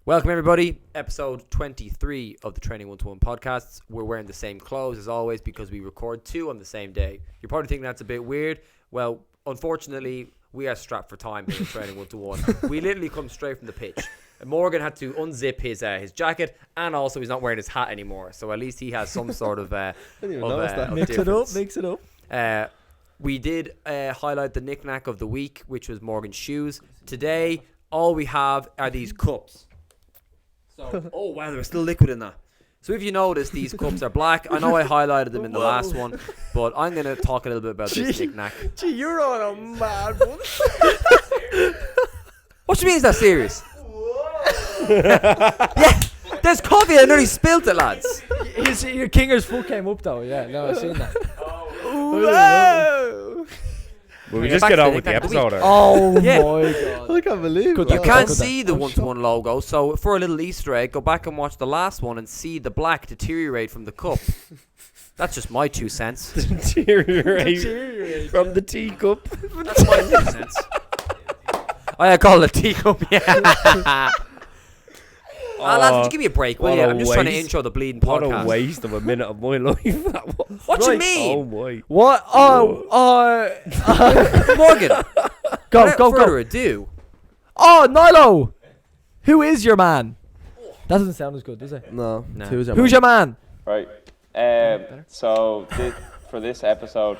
Welcome everybody, episode 23 of the Training121 PODCAST. We're wearing the same clothes as always because we record two on the same day. You're probably thinking that's a bit weird. Well, unfortunately, we are strapped for time here at Training121. We literally come straight from the pitch. Morgan had to unzip his jacket, and also he's not wearing his hat anymore. So at least he has some sort of Mix it up. We did highlight the knick-knack of the week, which was Morgan's shoes. Today, all we have are these cups. So, oh wow, there's still liquid in that. So if you notice, these cups are black. I know I highlighted them in the last one, but I'm going to talk a little bit about this knick-knack. Gee, you're on a mad one. What do you mean is that serious? Yeah, there's coffee. I nearly spilt it, lads. Your Kinger's foot came up though. Yeah, no, I've seen that. Whoa! Will we just get on with the episode? Oh Yeah. my god! I can't believe it. You can't see the one-to-one logo, so for a little Easter egg, go back and watch the last one and see the black deteriorate from the cup. That's just my 2 cents. Deteriorate from the teacup. That's my 2 cents. I call it a teacup, yeah. Lads, would you give me a break, will you? I'm just trying to intro the bleeding podcast. What a waste of a minute of my life that was. What do you mean? Oh my. What? Morgan, go, without go, further go! ado, Oh, Nilo! Who is your man? That doesn't sound as good, does it? No. No. Who's your man? Right. For this episode,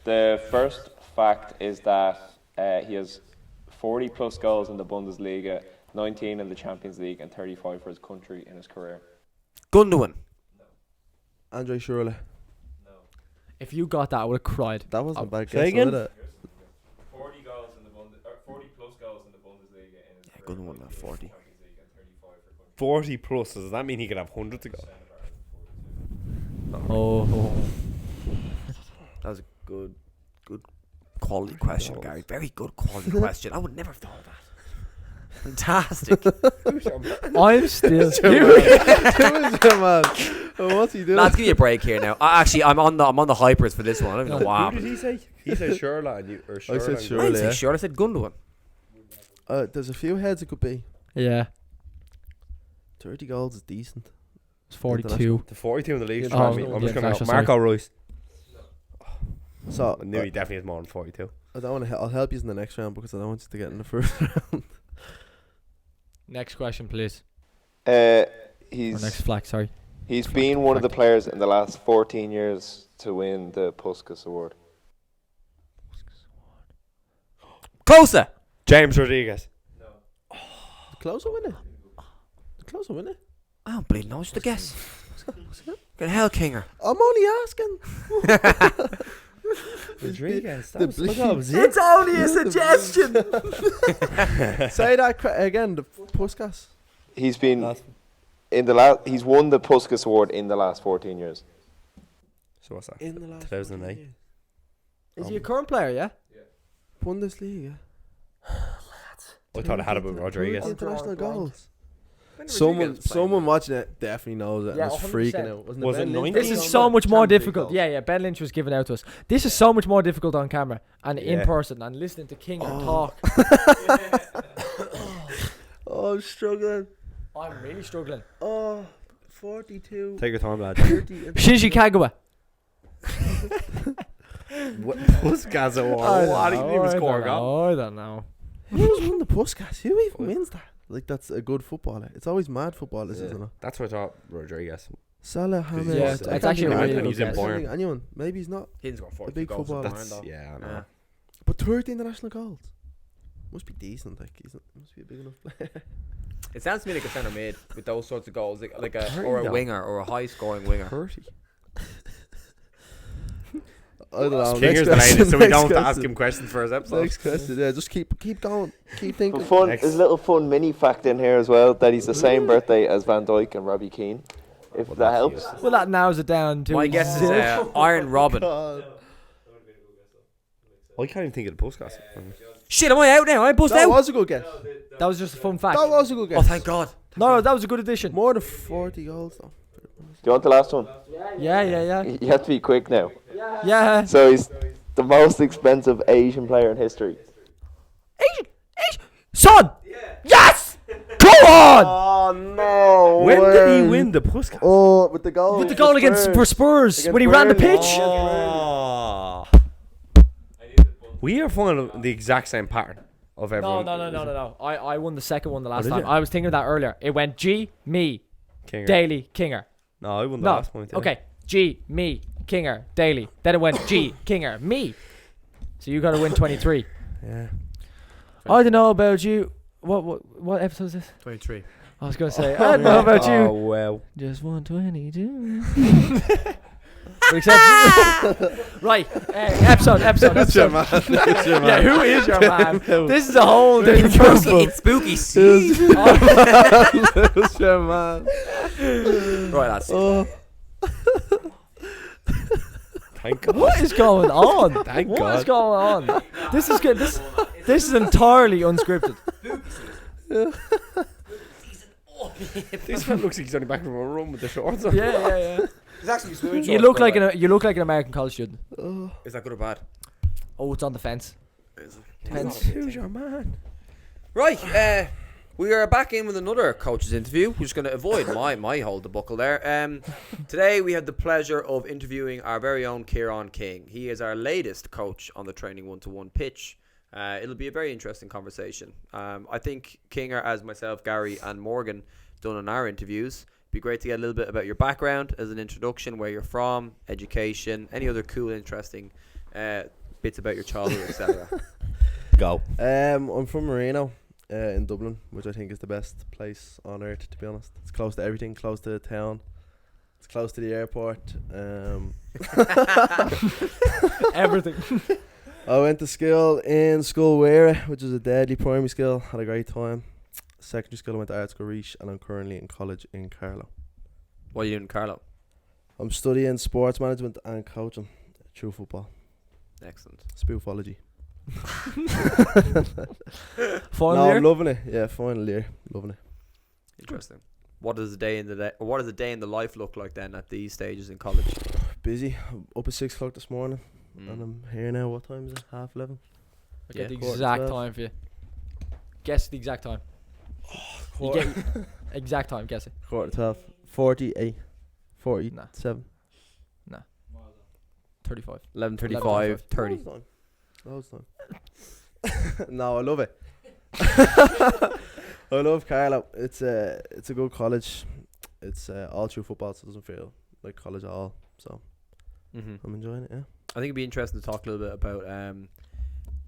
the first fact is that he has 40 plus goals in the Bundesliga, 19 in the Champions League, and 35 for his country in his career. Gundogan. Andre Schürrle. If you got that, I would have cried. That wasn't a bad Say guess, again? was it? 40 goals in the 40 plus goals in the Bundesliga in his career, Gundogan at 40. Champions League, and 35 for country. 40 plus. Does that mean he could have hundreds of goals? Oh. That was a good quality question, Gary. Very good quality question. I would never have thought of that. Fantastic. I'm still. Who is your man? Oh, what's he doing? Lads, give me a break here now. I'm on the hypers for this one. I don't even know why. Who did he say? He said Schürrle and you, or Schürrle. I said I Schürrle. didn't say Yeah. sure. I said Gundogan. There's a few heads it could be. Yeah, 30 goals is decent. it's 42. The 42 in the league. Oh, I'm just yeah, going to National, go. Marco Royce. So I knew he definitely has more than 42. I don't want to. I'll help you in the next round because I don't want you to get in the first round. Next question, please. Or He's next flag, sorry. been one of the players in the last 14 years to win the Puskas Award. Closer. James Rodriguez. The closer win it. The closer win it. I don't bleed know. Just a guess. Get hell, Kinger. I'm only asking. Rodriguez. the bleed. It's only a suggestion. Say that again. The Puskas. He's been he's won the Puskas Award in the last 14 years. So what's that? In the last 2008. 14 years. Is he a current player? Yeah. Bundesliga. I thought I had it with Rodriguez. International goals. Someone watching it definitely knows it. Yeah, and was 100%. freaking out. Wasn't Was it Ben 90? Lynch? This is so much more Champions difficult. goal. Yeah, Ben Lynch was given out to us. This is so much more difficult on camera and in Yeah. person and listening to King talk. Oh, I'm struggling. I'm really struggling. Oh, 42. Take your time, lad. 30. Shinji Kagawa. Puskas Award. What? He didn't even score a goal. I don't know. Who's won the Puskas? Who even wins that? Like, that's a good footballer. It's always mad footballers, isn't it? That's what I thought Rodriguez. Salah, James. Yeah, it's I actually can't think a of really anyone. good guess. I can't think of anyone. Maybe he's not. He didn't score 40 big goals. footballer. That's, yeah, I know. Yeah. But 30 international goals. Must be decent. Like, must be a big enough player. It sounds to me like a centre mid with those sorts of goals, like a Hurry or a now. winger or a high scoring winger. 30. I don't know. Kinger's Next delayed it, question, so we next don't ask question. him questions for his episode. Next question. Yeah, just keep going. Keep thinking. For fun, Next. there's a little fun mini fact in here as well that he's the same birthday as Van Dijk and Robbie Keane. If that helps. Well, that narrows it down to. My guess is Iron Robin. God. I can't even think of the Puskas. Shit, am I out now? I bust That out. was a good guess. That was just a fun fact. That was a good guess. Oh, thank God. No, that was a good addition. More than 40 goals though. Do you want the last one? Yeah. You have to be quick now. Yeah. So he's the most expensive Asian player in history. Asian. Son. Yes. Come on. When did he win the push? Oh, with the goal. With the goal against Spurs Against when he ran the Burnley. pitch. Oh. We are following the exact same pattern of everyone. No. I won the second one the last did time. you? I was thinking of that earlier. It went G, me, Kinger. Daly, Kinger. No, I won the No. last point. Okay. G, me, Kinger, Daly. Then it went G, Kinger, me. So you got to win 23. Yeah. I don't know about you. What episode is this? 23. I was going to say, I don't know about you. Oh, well. Just 122. Except, right, episode. It's your man. It's your man. Yeah, who is your man? This is a whole different person. It's spooky season. It's your man. Right, that's it. Oh, Thank God. What is going on? Thank What God. is going on? This is good. This is entirely unscripted. This man looks like he's only back from a run with the shorts on. Yeah. It's actually smooth. You look like an American college student. Is that good or bad? Oh, it's on the fence. Depends. Who's your man? Right, we are back in with another coach's interview. We're just going to avoid my hold the buckle there. Today we had the pleasure of interviewing our very own Ciaran King. He is our latest coach on the Training121 pitch. It'll be a very interesting conversation. I think Kinger, as myself, Gary and Morgan done in our interviews, it'd be great to get a little bit about your background as an introduction, where you're from, education, any other cool, interesting bits about your childhood, etc. Go. I'm from Marino, in Dublin, which I think is the best place on earth, to be honest. It's close to everything, close to the town. It's close to the airport. Everything. I went to school in Ware, which is a deadly primary school. Had a great time. Secondary school, I went to Art School Reach, and I'm currently in college in Carlow. What are you doing, Carlo? I'm studying sports management and coaching through football. Excellent. Spoofology. Final No, year? I'm loving it. Yeah, final year. Loving it. Interesting. What does a day in the life look like then at these stages in college? Busy. I'm up at 6 o'clock this morning, and Mm. I'm here now. What time is it? 11:30? I get the Yeah. Quarter exact 12. time for you. Guess the exact time. You get exact time. Guess it. 12. 48. 47. 35. 11:35, 30. Loads time. No, I love it. I love Carlow. It's a good college. It's all through football, so it doesn't feel like college at all. So Mm-hmm. I'm enjoying it. Yeah. I think it'd be interesting to talk a little bit about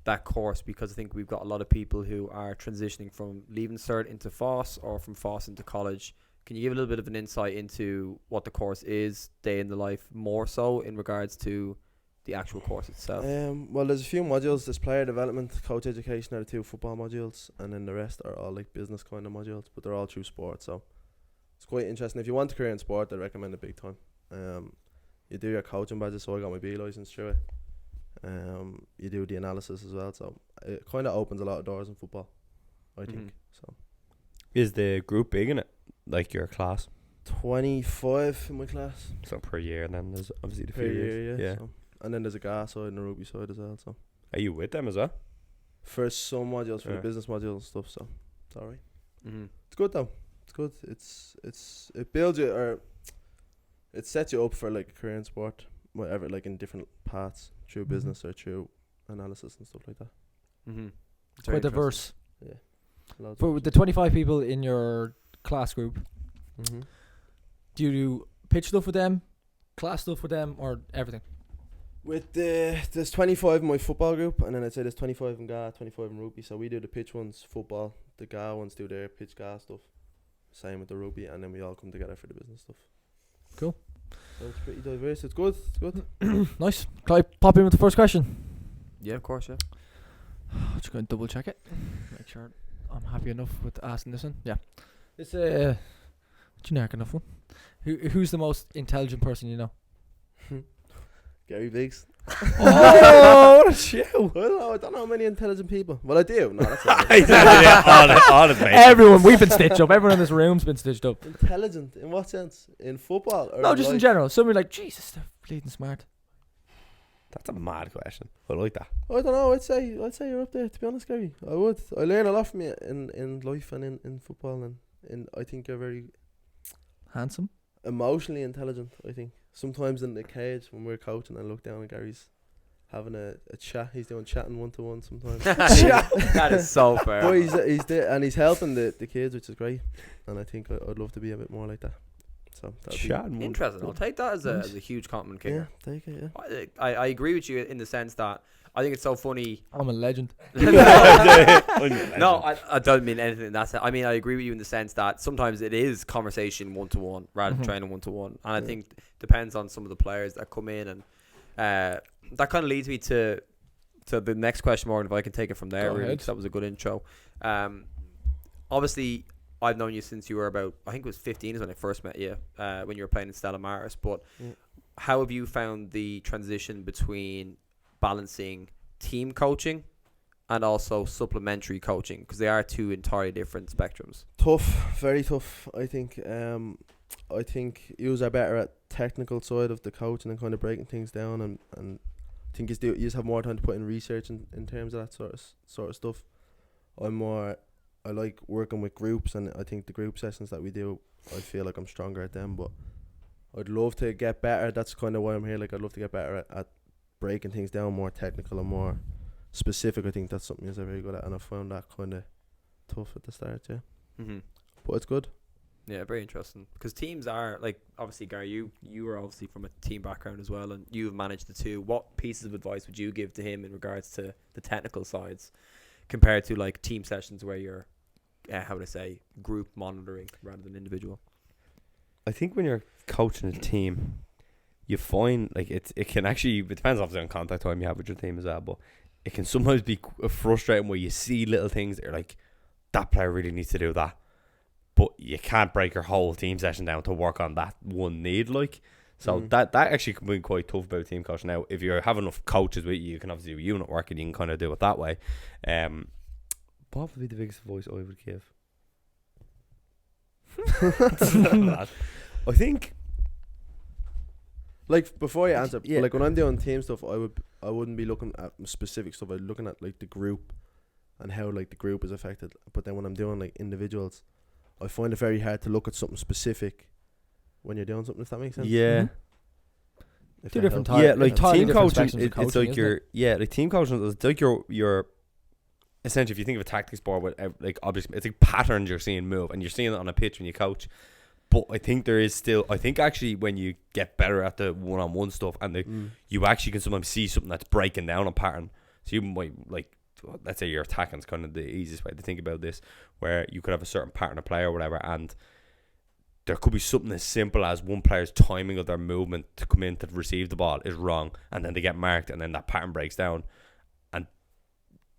that course, because I think we've got a lot of people who are transitioning from leaving cert into FOSS or from FOSS into college. Can you give a little bit of an insight into what the course is, day in the life, more so in regards to the actual course itself? Well, there's a few modules. There's player development, coach education are the 2 football modules, and then the rest are all like business kind of modules, but they're all through sport. So it's quite interesting. If you want a career in sport, I recommend it big time. You do your coaching badges, so I got my B license through it. You do the analysis as well, so it kind of opens a lot of doors in football, I think. Mhm. So Is the group big in it? Like your class? 25 in my class So per year then there's obviously the per few year, years. yeah. So. And then there's a gas side and a rugby side as well. So Are you with them as well? for some modules, for Yeah. the business modules and stuff, so it's alright. Mm-hmm. It's good though. It's good. It builds you, or it sets you up for like a career in sport, whatever, like in different paths through business or through analysis and stuff like that. Mm-hmm. It's quite diverse. Loads For with the 25 people in your class group, mm-hmm. do you do pitch stuff with them, class stuff with them, or everything? With there's 25 in my football group, and then I'd say there's 25 in GA, 25 in rugby. So we do the pitch ones, football. The GA ones do their pitch GA stuff. Same with the rugby, and then we all come together for the business stuff. Cool. So it's pretty diverse. It's good. It's good. Nice. Can I pop in with the first question? Yeah, of course, yeah. Just going to double check it. Make sure I'm happy enough with asking this one. Yeah. It's generic enough one. Who's the most intelligent person you know? Gary Biggs. Oh, what a show! I don't know many intelligent people. Well, I do. No, that's all his mates. Everyone, we've been stitched up. Everyone in this room's been stitched up. intelligent in what sense? In football? Or No, just in life? general. Somebody like, Jesus, they're bleeding smart. That's a mad question. I like that. I don't know. I'd say you're up there. To be honest, Gary, I would. I learn a lot from you in life and in football, and I think you're very Handsome. Emotionally intelligent, I think. Sometimes in the cage when we're coaching, I look down and Gary's having a chat. He's doing chatting 1-to-1 sometimes. That is so fair. But he's helping the kids, which is great. And I think I'd love to be a bit more like that. So that'd be Interesting. I'll take that as a huge compliment, King. yeah, take it. Yeah. I agree with you in the sense that I think it's so funny. I'm a legend. No, I don't mean anything in that sense. I mean, I agree with you in the sense that sometimes it is conversation 1-to-1 rather than training 1-to-1. And I think depends on some of the players that come in. And that kind of leads me to the next question, Morgan, if I can take it from there. Go really, ahead. 'cause that was a good intro. Obviously, I've known you since you were about, I think it was 15 is when I first met you, when you were playing in Stella Maris. But how have you found the transition between balancing team coaching and also supplementary coaching, because they are two entirely different spectrums? Tough, very tough. I think yous are better at technical side of the coaching and kind of breaking things down, and I think you have more time to put in research in terms of that sort of stuff. I like working with groups, and I think the group sessions that we do, I feel like I'm stronger at them, but I'd love to get better. That's kind of why I'm here. Like, I'd love to get better at breaking things down, more technical and more specific. I think that's something you're very good at, and I found that kind of tough at the start, yeah. Mm-hmm. But it's good. Yeah, very interesting. Because teams are, like, obviously, Gary, you are obviously from a team background as well, and you've managed the two. What pieces of advice would you give to him in regards to the technical sides compared to, like, team sessions where you're, how would I say, group monitoring rather than individual? I think when you're coaching a team, you find, like, it can actually, it depends obviously on contact time you have with your team as well, but it can sometimes be frustrating where you see little things that you're like, that player really needs to do that, but you can't break your whole team session down to work on that one need, like. So that actually can be quite tough about team coaching. Now, if you have enough coaches with you, you can obviously do unit work and you can kind of do it that way. What would be the biggest advice I would give? I think, like, before you answer, yeah. like when I'm doing team stuff, I wouldn't be looking at specific stuff. I'd be looking at like the group and how like the group is affected. But then when I'm doing like individuals, I find it very hard to look at something specific when you're doing something. If that makes sense. yeah. If Two that different helps. types. Yeah, like entirely team different coaching, spectrums of it's coaching, like isn't like team coaching is like your essentially, if you think of a tactics board with like obviously it's like patterns you're seeing move, and you're seeing it on a pitch when you coach. But I think there is still, I think actually when you get better at the one-on-one stuff, and you actually can sometimes see something that's breaking down a pattern. So you might, like, let's say you're attacking is kind of the easiest way to think about this, where you could have a certain pattern of play or whatever, and there could be something as simple as one player's timing of their movement to come in to receive the ball is wrong, and then they get marked, and then that pattern breaks down. And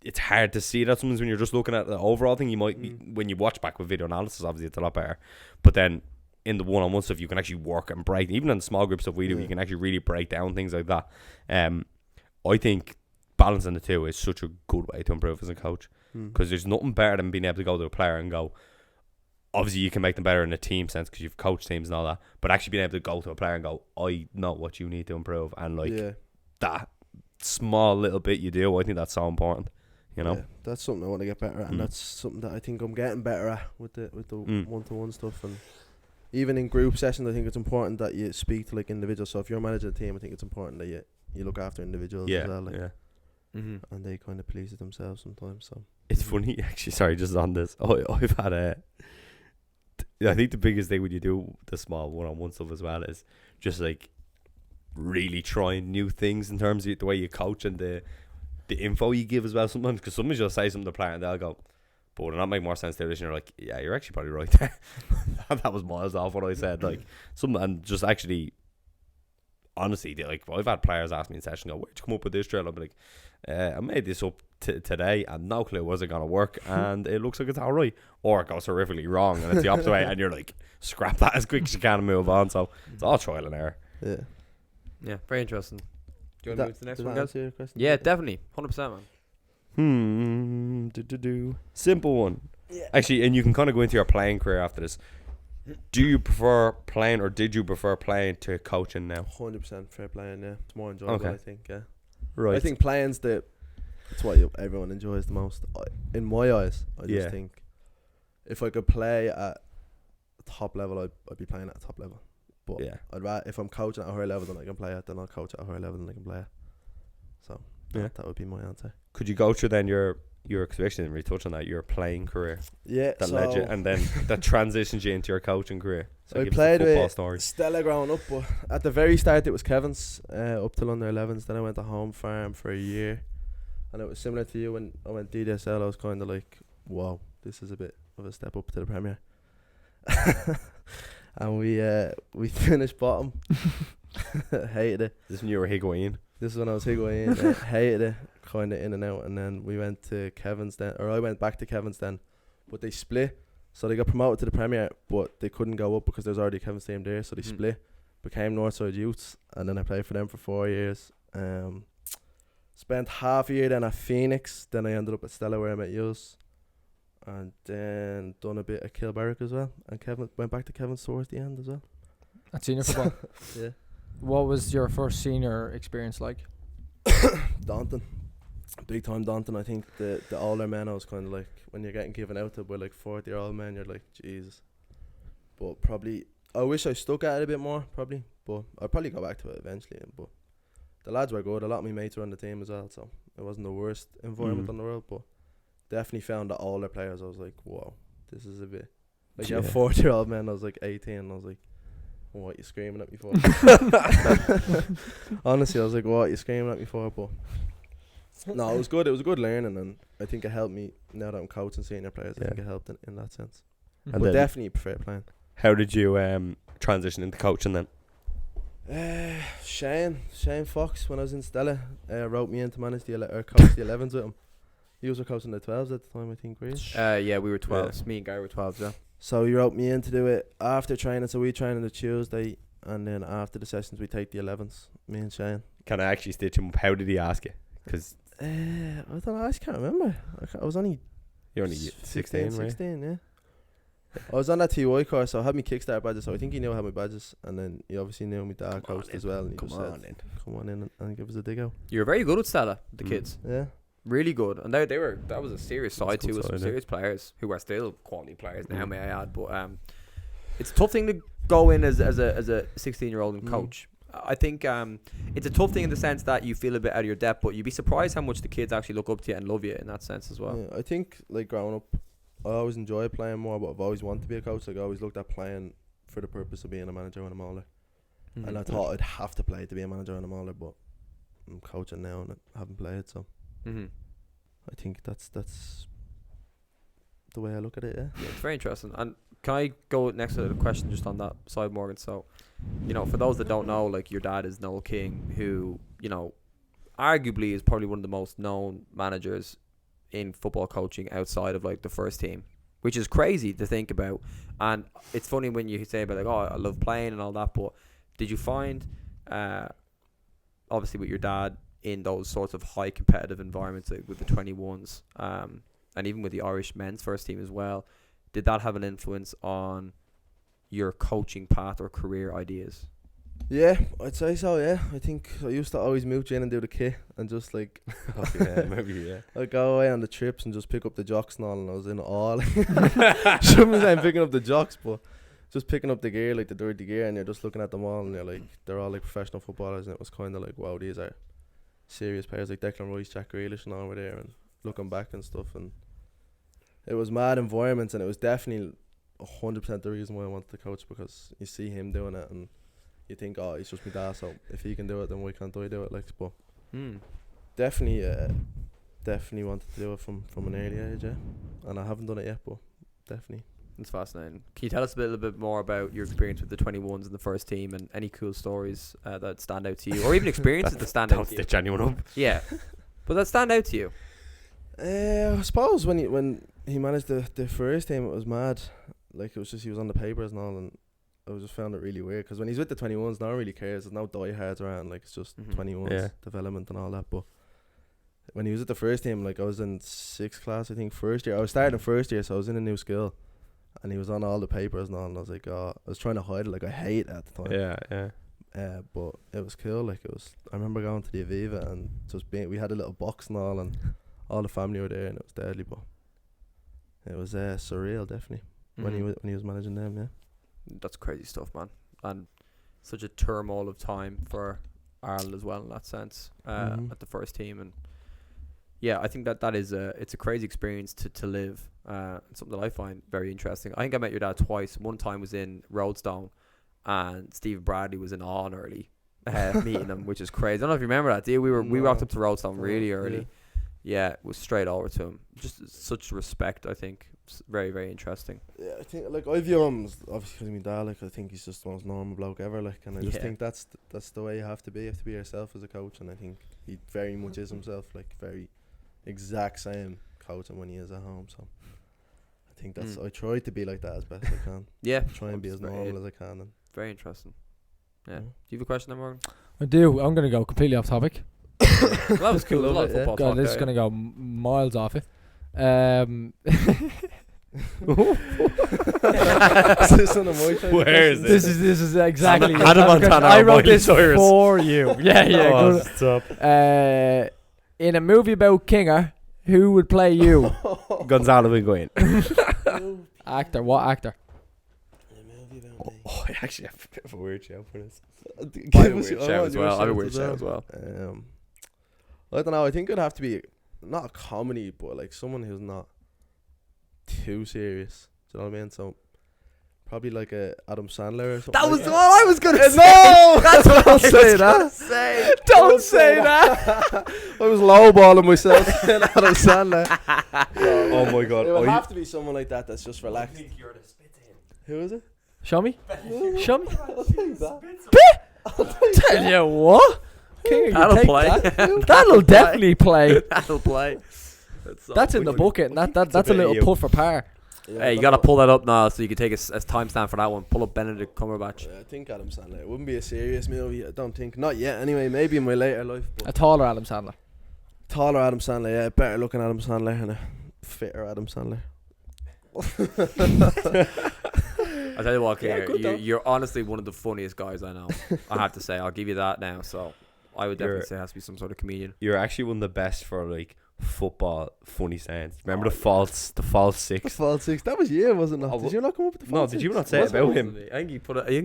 it's hard to see that sometimes when you're just looking at the overall thing. You might, when you watch back with video analysis, obviously it's a lot better. But then in the one-on-one stuff, you can actually work and break. Even in the small group stuff we do, you can actually really break down things like that. I think balancing the two is such a good way to improve as a coach, because there's nothing better than being able to go to a player and go, obviously you can make them better in a team sense because you've coached teams and all that, but actually being able to go to a player and go, I know what you need to improve, and like that small little bit you do, I think that's so important, you know. Yeah, that's something I want to get better at, and that's something that I think I'm getting better at with the one-to-one stuff. And even in group sessions, I think it's important that you speak to like individuals. So if you're managing a team, I think it's important that you look after individuals as well, like, and they kind of police it themselves sometimes. So it's funny actually, sorry, just on this, I've had I think the biggest thing when you do the small one-on-one stuff as well is just like really trying new things in terms of the way you coach and the info you give as well sometimes, because sometimes you'll say something to the player and they'll go, but it'll not make more sense to this, and you're like, yeah, you're actually probably right there. That was miles off what I said, like something. And just actually honestly, like, I've had players ask me in session, go, where'd you come up with this drill? I'll be like, I made this up today and no clue was it going to work, and it looks like it's alright, or it goes horrifically wrong and it's the opposite way, and you're like, scrap that as quick as you can and move on. So it's all trial and error. Yeah, very interesting. Do you want to move to the next one, guys? Your question? Yeah, definitely, 100%, man. Simple one. Actually, and you can kind of go into your playing career after this. Do you prefer playing, or did you prefer playing to coaching now? 100% fair playing, yeah. It's more enjoyable, I think, yeah. Right. I think playing's it's what everyone enjoys the most. In my eyes, I just think if I could play at top level, I'd be playing at a top level. But Yeah. I'd rather, if I'm coaching at a higher level than I can play at, then I'll coach at a higher level than I can play at. So Yeah. that would be my answer. Could you go through then your expectation and really touch on that, your playing career Yeah, that so led you, and then that transitions you into your coaching career? So I give us the played football with story. Stella growing up, but at the very start it was Kevin's, up till under 11s. Then I went to home farm for a year, and it was similar to you. When I went DDSL, I was kind of like, wow, this is a bit of a step up to the Premier. And we finished bottom. Hated it. This is when you were Higuain. This is when I was Higuain. Hated it, kind of in and out. And then we went to Kevin's then, or I went back to Kevin's then, but they split. So they got promoted to the Premier, but they couldn't go up because there's already a Kevin's team there. So they split, became Northside Youths, and then I played for them for 4 years. Spent half a year then at Phoenix. Then I ended up at Stella where I met yous. And then done a bit at Kilbarrack as well. And Kevin went back to Kevin's towards the end as well. At senior football. Yeah. What was your first senior experience like? Daunting. Big time daunting. I think the older men, I was kind of like, when you're getting given out to by like 40-year-old men, you're like, Jesus. But probably, I wish I stuck at it a bit more, probably. But I'll probably go back to it eventually. But the lads were good. A lot of my mates were on the team as well, so it wasn't the worst environment in the world. But definitely found the older players, I was like, whoa, this is a bit. Like, you have 40-year-old men, I was like 18, and I was like, what are you screaming at me for? Honestly, I was like, what are you screaming at me for? But no, it was good. It was a good learning, and I think it helped me now that I'm coaching senior players. I think it helped in that sense. And But definitely prefer playing. How did you transition into coaching then? Shane Fox, when I was in Stella, wrote me in to manage or coach the 11s with him. He was coaching the 12s at the time, I think, really. Yeah, we were 12s. Me and Gary were 12s, yeah. So he wrote me in to do it after training. So we train on the Tuesday, and then after the sessions we take the 11s. Me and Shane. Can I actually stitch him up? How did he ask you? Because I don't know. I just can't remember. I was only. you're only 16, right? 16, yeah. I was on that TY course, so I had my Kickstart badges. So I think he knew I had my badges, and then he obviously knew my dad coached as well. And he Come just on said, in. "Come on in and give us a dig out." You were very good at Stella, the kids. Yeah. Really good. And that was a serious side good too, with side, some yeah. serious players who are still quality players now, may I add. But it's a tough thing to go in as a 16-year-old and coach. I think it's a tough thing in the sense that you feel a bit out of your depth, but you'd be surprised how much the kids actually look up to you and love you in that sense as well. Yeah, I think, like, growing up, I always enjoyed playing more, but I've always wanted to be a coach. Like, I always looked at playing for the purpose of being a manager when I'm older. And I thought I'd have to play to be a manager when I'm older, but I'm coaching now and I haven't played, so I think that's the way I look at it. Yeah. It's very interesting. And can I go next to the question just on that side, Morgan? So, for those that don't know, like, your dad is Noel King, who, arguably is probably one of the most known managers in football coaching outside of, like, the first team, which is crazy to think about. And it's funny when you say about, like, oh, I love playing and all that, but did you find, obviously with your dad, in those sorts of high competitive environments, like with the 21s, and even with the Irish men's first team as well, did that have an influence on your coaching path or career ideas? Yeah, I'd say so, yeah. I think I used to always mooch in and do the kit and just, like, I'd go away on the trips and just pick up the jocks and all, and I was in awe. Shouldn't be saying picking up the jocks, but just picking up the gear, like the dirty gear, and you're just looking at them all, and you're like, they're all like professional footballers, and it was kind of like, wow, these are serious players, like Declan Rice, Jack Grealish and all were there, and looking back and stuff, and it was mad environments, and it was definitely 100% the reason why I wanted to coach, because you see him doing it and you think, oh, he's just my dad, so if he can do it, then why can't I do it? Like, but definitely wanted to do it from an early age, yeah. And I haven't done it yet, but definitely. It's fascinating. Can you tell us a little bit more about your experience with the 21s in the first team, and any cool stories that stand out to you, or even experiences that stand out to you? Stitch anyone up. Yeah, but that stand out to you. I suppose when he managed the first team, it was mad. Like, it was just, he was on the papers and all, and I just found it really weird, because when he's with the 21s, no one really cares. There's no diehards around, like, it's just 21s development and all that. But when he was at the first team, like, I was in 6th class, I think, first year. I was starting first year, so I was in a new school, and he was on all the papers and all, and I was like, oh, I was trying to hide it, like, I hate it at the time. Yeah. But it was cool. Like, it was, I remember going to the Aviva and just being, we had a little box and all the family were there, and it was deadly. But it was surreal, definitely, when he was managing them. Yeah. That's crazy stuff, man. And such a turmoil of time for Ireland as well in that sense at the first team. And yeah, I think that is it's a crazy experience to live. Something that I find very interesting. I think I met your dad twice. One time was in Roadstone, and Steve Bradley was in on early meeting him, which is crazy. I don't know if you remember that, do you? We walked up to Roadstone really early. Yeah, it was straight over to him. Just such respect, I think. It's very, very interesting. Yeah, I think like I view him as, obviously because my dad, like I think he's just the most normal bloke ever, like, and I just think that's the way you have to be. You have to be yourself as a coach, and I think he very much is himself, like very exact same coaching when he is at home. So I think that's I try to be like that as best I can. Yeah, Try and be as normal as I can. And very interesting. Yeah. Do you have a question there, Morgan? I do. I'm going to go completely off topic. Well, that was cool. A lot of football God, talk this is there. going to go miles off it. Where is This is exactly. Hannah Montana I or wrote Miley this Cyrus? for you. Yeah, good. Stop. In a movie about Kinger, who would play you? Gonzalo Higuain. Actor. What actor? Oh, I actually have a bit of a weird shout for this. I have a weird shout as well. I have a weird shout as well. I don't know. I think it'd have to be not a comedy, but like someone who's not too serious. Do you know what I mean? So probably like a Adam Sandler or something. That was like what I was going to say. No, That's what I was say gonna say. Don't say that. I was lowballing myself. Adam Sandler. Oh my god. It would have to be someone like that that's just relaxed. Who is it? Show me. Show me. I'll take that. Tell you what. Kinger, you That'll take play. that. That'll definitely play. That'll play. That's in the bucket. And that's a bit of little you. putt for par. Yeah, Hey, you got to pull that up now so you can take a timestamp for that one. Pull up Benedict Cumberbatch. I think Adam Sandler. It wouldn't be a serious movie. I don't think. Not yet. Anyway, maybe in my later life. A But taller Adam Sandler. taller Adam Sandler. Yeah, better looking Adam Sandler and a fitter Adam Sandler. I'll tell you what, Yeah, Kinger, good though. you're honestly one of the funniest guys I know. I have to say, I'll give you that now. So I would definitely say it has to be some sort of comedian. You're actually one of the best for like football funny sayings. Remember the false six? False six. That was you, wasn't it? Oh, Did you not come up with the false No, six? did you not say it about him? I think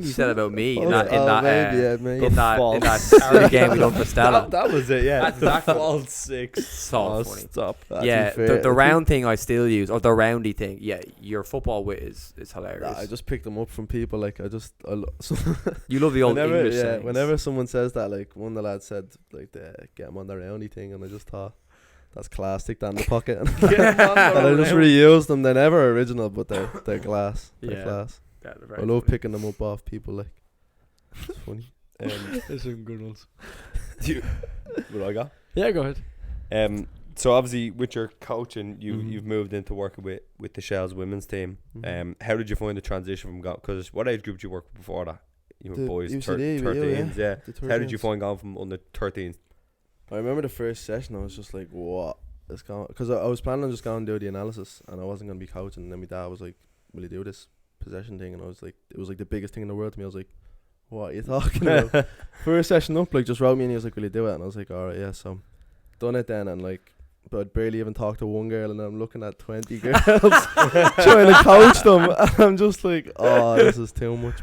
you said it about me in Oh, that maybe. in that charity game we done for Stella. That was it, yeah. That's exactly what- false six. So funny. Stop. Yeah, the round thing I still use, or the roundy thing. Yeah, your football wit is hilarious. I just picked them up from people. Like You love the old whenever, English yeah, sayings. whenever someone says that, like one of the lads said, like get them on the roundy thing, and I just thought that's class. Stick that in the pocket, and I just reuse them. They're never original, but they're glass. They're Yeah. class. Yeah, they're I very love funny. picking them up off people. Like it's funny. There's some good ones. What I got? Yeah, go ahead. So obviously with your coaching, you've moved into working with the Shels women's team. How did you find the transition from because what age group did you work with before that? You were The boys, UCD, we- 13s, yeah. The How did you 13s. find going from under 13s? I remember the first session. I was just like, "What is going?" Because I was planning on just going and do the analysis, and I wasn't going to be coaching. And then my dad was like, "Will you do this possession thing?" And I was like, "It was like the biggest thing in the world to me." I was like, "What are you talking about?" First session up, like just wrote me, and he was like, "Will you do it?" And I was like, "All right, yeah." So done it then, and like, but I'd barely even talked to one girl, and I'm looking at 20 girls trying to coach them, and I'm just like, "Oh, this is too much."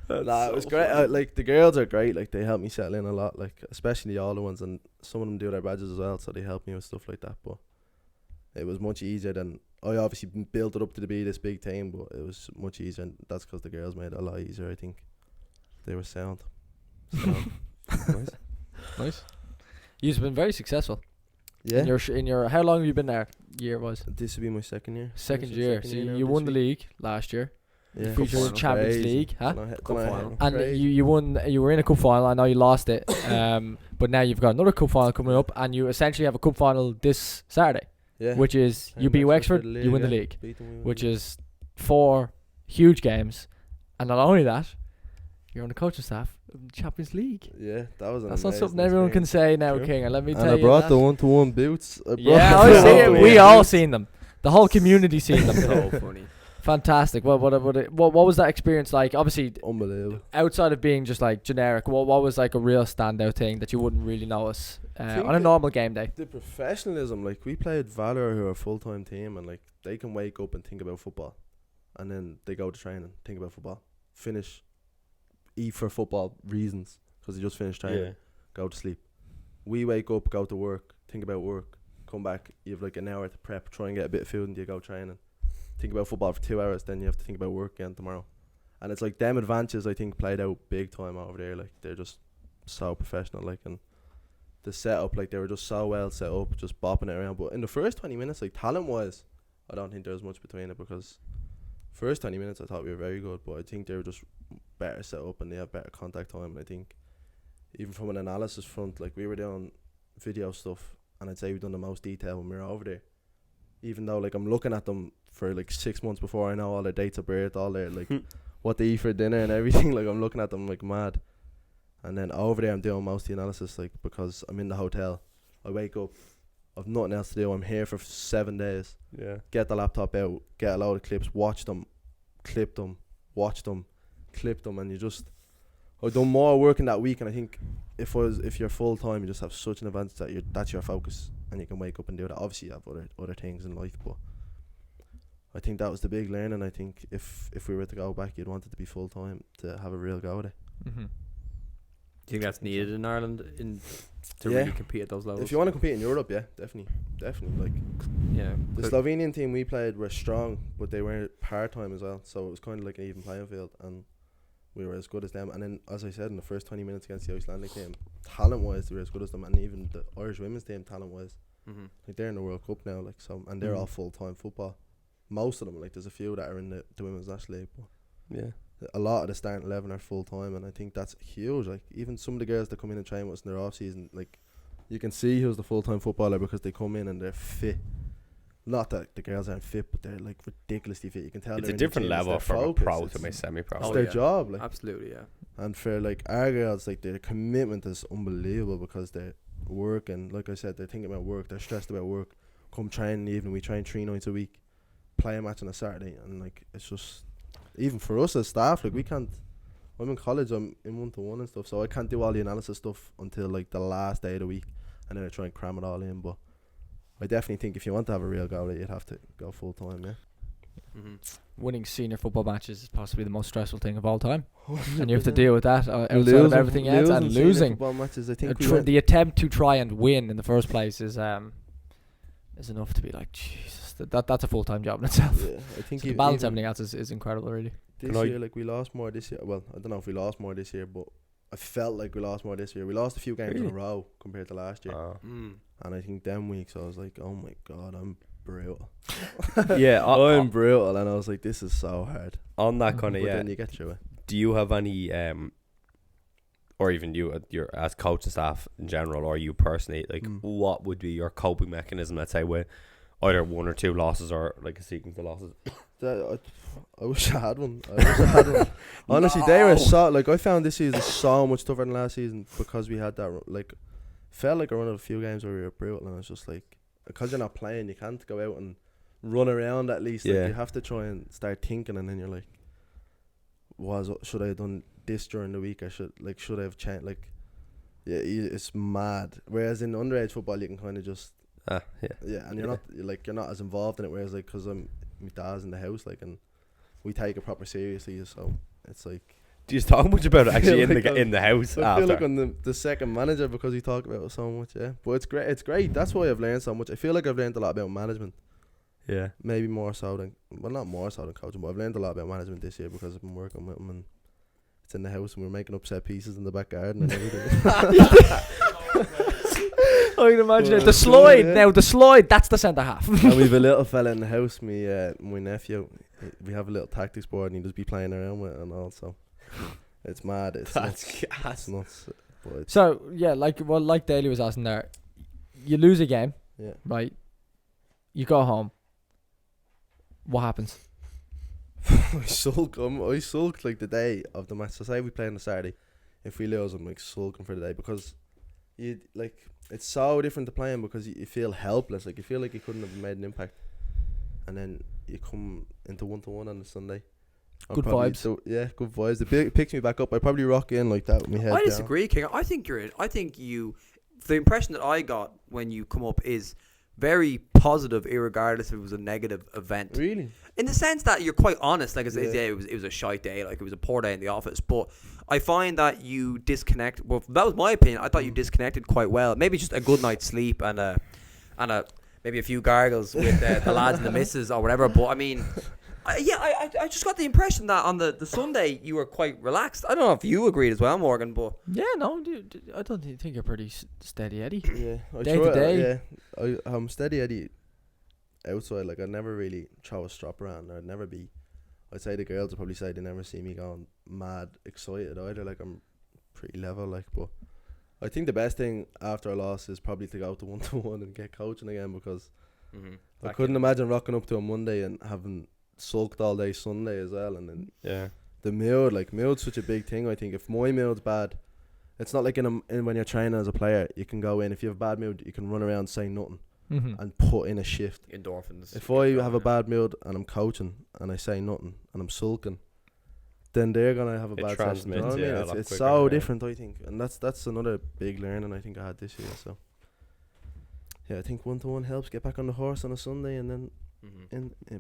But nah, it was great. Like the girls are great. Like they helped me settle in a lot. Like especially the older ones, and some of them do their badges as well, so they help me with stuff like that. But it was much easier than I obviously built it up to be this big team, but it was much easier, and that's because the girls made it a lot easier. I think they were sound. Nice. Nice. You've been very successful. Yeah. In your how long have you been there? Year was This would be my second year. second This is year. second So year now you this won the week. league last year. Yeah. Featured in final. Champions Crazy. League, huh? Cup final. And you won. You were in a cup final. I know you lost it. But now you've got another cup final coming up, and you essentially have a cup final this Saturday, Yeah. which is you beat Wexford, you win the league, Beat them, we win which the league. is 4 huge games, and not only that, you're on the coaching staff of the Champions League. Yeah, that was an That's not amazing something everyone can experience. say now, True. King. And let me And tell I you brought that. the 1-to-1 boots. Yeah, I see it. We all seen them. The whole community seen them. So funny. Fantastic. What was that experience like? Obviously, Unbelievable. outside of being just like generic, what was like a real standout thing that you wouldn't really notice think on a it- normal game day? The professionalism, like we played Valor, who are a full-time team, and like they can wake up and think about football. and then they go to training, think about football, finish, eat for football reasons because they just finished training, go to sleep. We wake up, go to work, think about work, come back, you have like an hour to prep, try and get a bit of food, and you go training, think about football for 2 hours, then you have to think about work again tomorrow. And it's like them advantages I think played out big time over there. Like they're just so professional, like, and the setup, like they were just so well set up, just bopping it around. But in the first 20 minutes, like talent wise, I don't think there was much between it, because first 20 minutes I thought we were very good, but I think they were just better set up and they have better contact time. And I think even from an analysis front, like we were doing video stuff, and I'd say we've done the most detail when we were over there. Even though like I'm looking at them for like 6 months before I know all their dates of birth, all their like what they eat for dinner and everything. Like I'm looking at them like mad. And then over there I'm doing most of the analysis, like, because I'm in the hotel. I wake up, I've nothing else to do. I'm here for 7 days. Yeah. Get the laptop out, get a load of clips, watch them, clip them, watch them, clip them, and you just, I've done more work in that week. And I think if you're full time, you just have such an advantage that that's your focus, and you can wake up and do that. Obviously you have other things in life, but I think that was the big learning. I think if we were to go back, you'd want it to be full time to have a real go at it. Mm-hmm. Do you think that's needed in Ireland to really compete at those levels? If you want to compete in Europe, yeah, definitely. Like, yeah, the Slovenian team we played were strong, but they were part-time as well, so it was kind of like an even playing field, and we were as good as them. And then, as I said, in the first 20 minutes against the Icelandic team, talent-wise, they were as good as them, and even the Irish women's team, talent-wise, like they're in the World Cup now, like, so, and they're all full-time football. Most of them, like, there's a few that are in the Women's National League, but Yeah. a lot of the starting 11 are full-time, and I think that's huge. Like, even some of the girls that come in and train with us in their off-season, like, you can see who's the full-time footballer because they come in and they're fit. Not that the girls aren't fit, but they're like ridiculously fit. You can tell It's they're a in the different gym. It's level their from a focus. pro It's- to my semi-pro. It's Oh, their yeah. job, like. Absolutely, yeah. And for like our girls, like their commitment is unbelievable because they're working. Like I said, they're thinking about work. They're stressed about work. Come train in the evening. We train 3 nights a week. Play a match on a Saturday, and like it's just, even for us as staff, like we can't. I'm in college. I'm in 1-to-1 and stuff, so I can't do all the analysis stuff until like the last day of the week, and then I try and cram it all in. But I definitely think if you want to have a real go, you'd have to go full time. Yeah. Winning senior football matches is possibly the most stressful thing of all time, and you have to deal with that outside of everything else, and senior losing. football matches, I think The attempt to try and win in the first place is enough to be like, Jesus, that's a full time job in itself. Yeah, I think So to balance everything else is incredible, really. This year, like, we lost more this year. Well, I don't know if we lost more this year, but I felt like we lost more this year. We lost a few games in a row compared to last year. And I think them weeks I was like, oh my God, I'm brutal. Yeah, I'm brutal. And I was like, this is so hard. on that kind of, But yeah. then you get through it. Do you have any, or even you, as coach and staff in general, or you personally, like, what would be your coping mechanism, let's say, with either 1 or 2 losses or like a sequence of losses? I wish I had one. Honestly, they were so, like, I found this season so much tougher than last season because we had that, like, felt like a run of a few games where we were brutal, and it's just like, because you're not playing, you can't go out and run around at least. Like, you have to try and start thinking, and then you're like, should I have done this during the week? Should I have changed? Like, yeah, it's mad. Whereas in underage football, you can kind of just, and you're not as involved in it. Whereas, like, because my dad's in the house, like, and we take it proper seriously, so it's like. Do you talk much about it actually like in the house? I feel like I'm the second manager because we talk about it so much, yeah. But it's great. It's great. That's why I've learned so much. I feel like I've learned a lot about management. Yeah. Maybe more so than, well, not more so than coaching, but I've learned a lot about management this year because I've been working with them, and it's in the house, and we're making up set pieces in the back garden and everything. I can imagine it. The Well, slide, yeah. now the slide, that's the centre half. And we've a little fella in the house, my nephew. We have a little tactics board, and he just be playing around with it and all. So it's mad. It's nuts. But it's, So, yeah, like Daly was asking there, you lose a game, yeah. right? You go home. What happens? I sulk like the day of the match. So say we play on the Saturday, if we lose, I'm like sulking for the day because you like, it's so different to playing because you feel helpless. Like, you feel like you couldn't have made an impact, and then you come into 1-to-1 on the Sunday. Good vibes. So, yeah, good vibes. It picks me back up. I probably rock in like that with my head I down. disagree, King. I think you're in. I think the impression that I got when you come up is very positive, irregardless if it was a negative event. Really? In the sense that you're quite honest, like Yeah. it was a shite day, like it was a poor day in the office. But I find that you disconnect. Well, that was my opinion. I thought you disconnected quite well. Maybe just a good night's sleep and a maybe a few gargles with the lads and the missus or whatever. But I mean, I just got the impression that on the Sunday you were quite relaxed. I don't know if you agreed as well, Morgan, but Yeah, no, I don't think you're pretty steady, Eddie. Yeah. Day to day. Yeah. I'm steady Eddie outside. Like, I'd never really throw a strap around. I'd say the girls would probably say they never see me going mad excited either. Like, I'm pretty level, like, but I think the best thing after a loss is probably to go to 1-to-1 and get coaching again, because I couldn't imagine rocking up to a Monday and having sulked all day Sunday as well. And then the mood's such a big thing. I think if my mood's bad, it's not like in when you're training as a player, you can go in, if you have a bad mood, you can run around saying nothing and put in a shift. endorphins. If I have a bad mood and I'm coaching and I say nothing and I'm sulking, then they're gonna have a bad session. You know what I mean? It's so different, I think, and that's another big learning I think I had this year. So yeah, I think 1-to-1 helps get back on the horse on a Sunday and then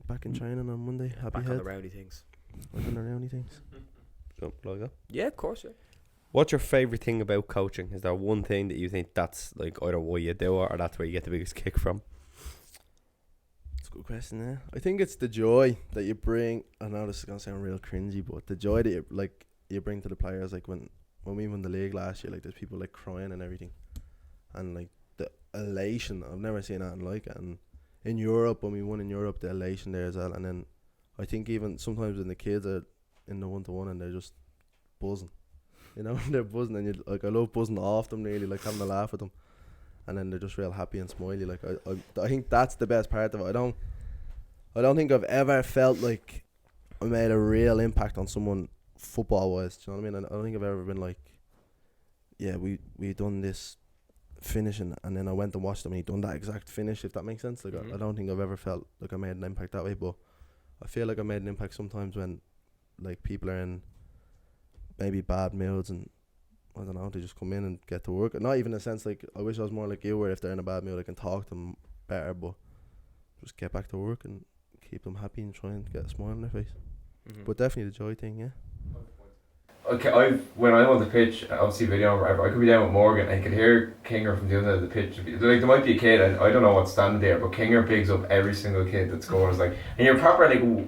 back in training on Monday. Happy back head. on the rowdy things. Back on the rowdy things. Something like that. Yeah, of course. Yeah. What's your favourite thing about coaching? Is there one thing that you think that's like either why you do it or that's where you get the biggest kick from? That's a good question. Yeah, I think it's the joy that you bring. I know this is gonna sound real cringy, but the joy that you bring to the players. Like when we won the league last year, like there's people like crying and everything, and like the elation. I've never seen anything like it. And in Europe, when we won in Europe, the elation there as well. And then I think even sometimes when the kids are in the 1-to-1 and they're just buzzing. You know, they're buzzing, and you like I love buzzing off them, really, like having a laugh with them, and then they're just real happy and smiley. Like I think that's the best part of it. I don't think I've ever felt like I made a real impact on someone football wise. Do you know what I mean? I don't think I've ever been like, yeah, we done this finishing, and then I went and watched them and he done that exact finish. If that makes sense, like I don't think I've ever felt like I made an impact that way. But I feel like I made an impact sometimes when like people are in maybe bad moods and I don't know, they just come in and get to work. Not even in a sense like I wish I was more like you, where if they're in a bad mood I can talk to them better, but just get back to work and keep them happy and try and get a smile on their face. But definitely the joy thing, yeah. Okay, when I'm on the pitch, obviously video or whatever, I could be down with Morgan and I could hear Kinger from the other side of the pitch. Like there might be a kid, I don't know what's standing there, but Kinger bigs up every single kid that scores. Like, and you're proper like woo.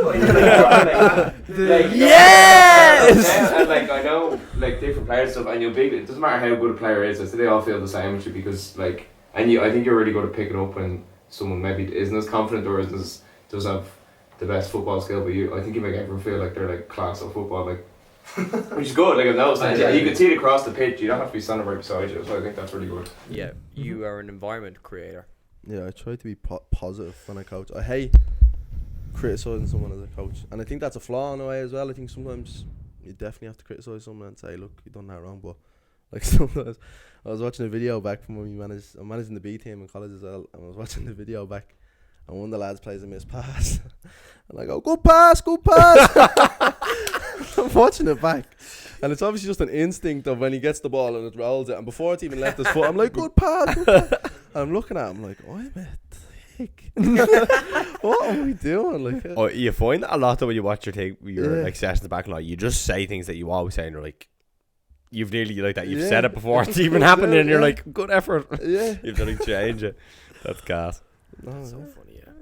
And you're like, yes! And like I know like different players and stuff, and you'll big. It doesn't matter how good a player is, so they all feel the same with you because like, and I think you're really good at picking up when someone maybe isn't as confident or doesn't have the best football skill, but I think you make everyone feel like they're like class of football, like which is good. Like I've noticed, and you can see it across the pitch. You don't have to be standing right beside you, so I think that's really good. Yeah, you are an environment creator. Yeah, I try to be positive when I coach. I hate criticising someone as a coach, and I think that's a flaw in a way as well. I think sometimes you definitely have to criticise someone and say, look, you done that wrong. But like sometimes I was watching a video back from when I'm managing the B team in college as well, and I was watching the video back, and one of the lads plays a missed pass and I go, good pass I'm watching it back, and it's obviously just an instinct of when he gets the ball and it rolls it, and before it's even left his foot, I'm like, good pass. And I'm looking at him like, I'm a dick. What are we doing? Like, You find that a lot though when you watch your like sessions back and like you just say things that you always say and you're like, you've nearly like that you've said it before it's even happened and you're like, good effort. Yeah. You've done to change it. That's gas. That's so funny, yeah.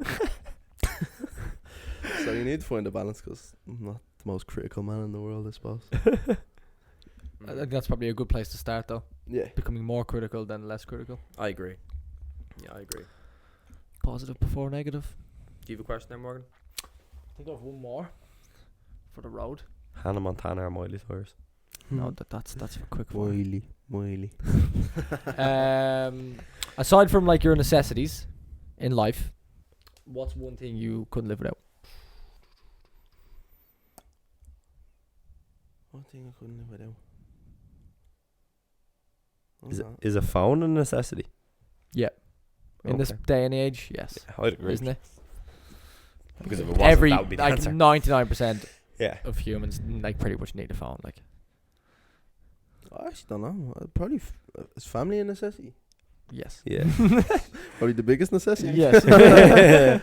So you need to find a balance because I'm not the most critical man in the world, I suppose. I think that's probably a good place to start, though. Yeah. Becoming more critical than less critical. I agree. Yeah, I agree. Positive before negative. Do you have a question there, Morgan? I think I have one more for the road. Hannah Montana or Miley Cyrus? No, that's for quick fire. Miley. Aside from like your necessities in life, what's one thing you couldn't live without? One thing I couldn't live without. Is a phone a necessity? Yeah. In this day and age, yes. Yeah, I'd agree. Isn't it? Because if it wasn't, that would be the like answer. 99% Yeah. of humans like pretty much need a phone. Like, I actually don't know. Probably is family a necessity? Yes. Yeah. Probably the biggest necessity. Yes. Yes.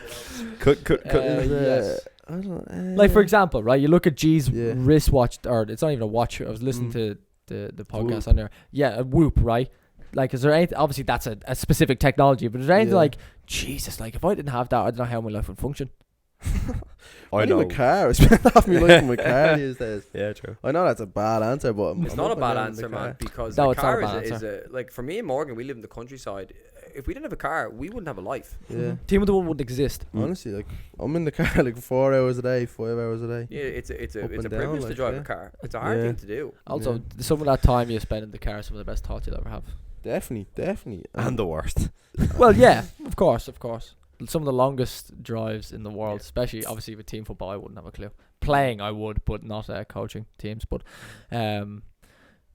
I don't, Like for example, right? You look at G's Yeah. wristwatch, or it's not even a watch. I was listening to the podcast on there. Yeah, a Whoop, right? Like, is there anything? Obviously, that's a specific technology, but is there anything Yeah. like, Jesus, like if I didn't have that, I don't know how my life would function. I know. my car. I spend half my life in my car these days. Yeah, true. I know that's a bad answer, but It's not a bad answer, man, because No, the it's not a car bad is a, like, for me and Morgan, we live in the countryside. If we didn't have a car, we wouldn't have a life. Yeah. T121 wouldn't exist. Honestly, like I'm in the car like 4 hours a day, 5 hours a day. Yeah, it's a Up and down, privilege to like, drive yeah. a car. It's a hard Yeah. thing to do. Also, Yeah. some of that time you spend in the car is some of the best thoughts you'll ever have. Definitely. And the worst. Well, yeah, of course. Some of the longest drives in the world, especially obviously with team football, I wouldn't have a clue. Playing, I would, but not coaching teams. But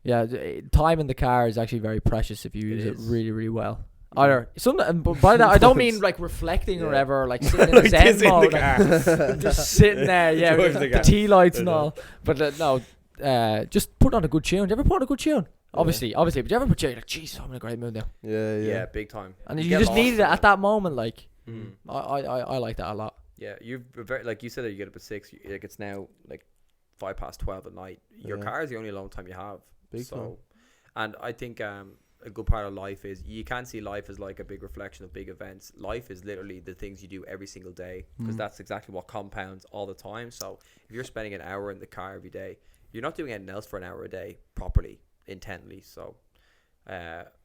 yeah, time in the car is actually very precious if you use it really, really well. Either but by that I don't mean like reflecting or Yeah. whatever, like sitting in a zen Just in mode, the like, car. just sitting there, yeah, Drive with the the car. tea lights and all. But no, just put on a good tune. Do you ever put on a good tune? Obviously, but you ever put you're like, jeez, I'm in a great mood now, Yeah. Big time. and you get just lost needed in it at that moment. Like, Mm. I like that a lot. Yeah, you've very, like you said, that you get up at 6. Like, it's now like 12:05 at night. Your Yeah. car is the only alone time you have. Big time. And I think a good part of life is you can't see life as like a big reflection of big events. Life is literally the things you do every single day, because that's exactly what compounds all the time. So if you're spending an hour in the car every day, you're not doing anything else for an hour a day properly, intently. So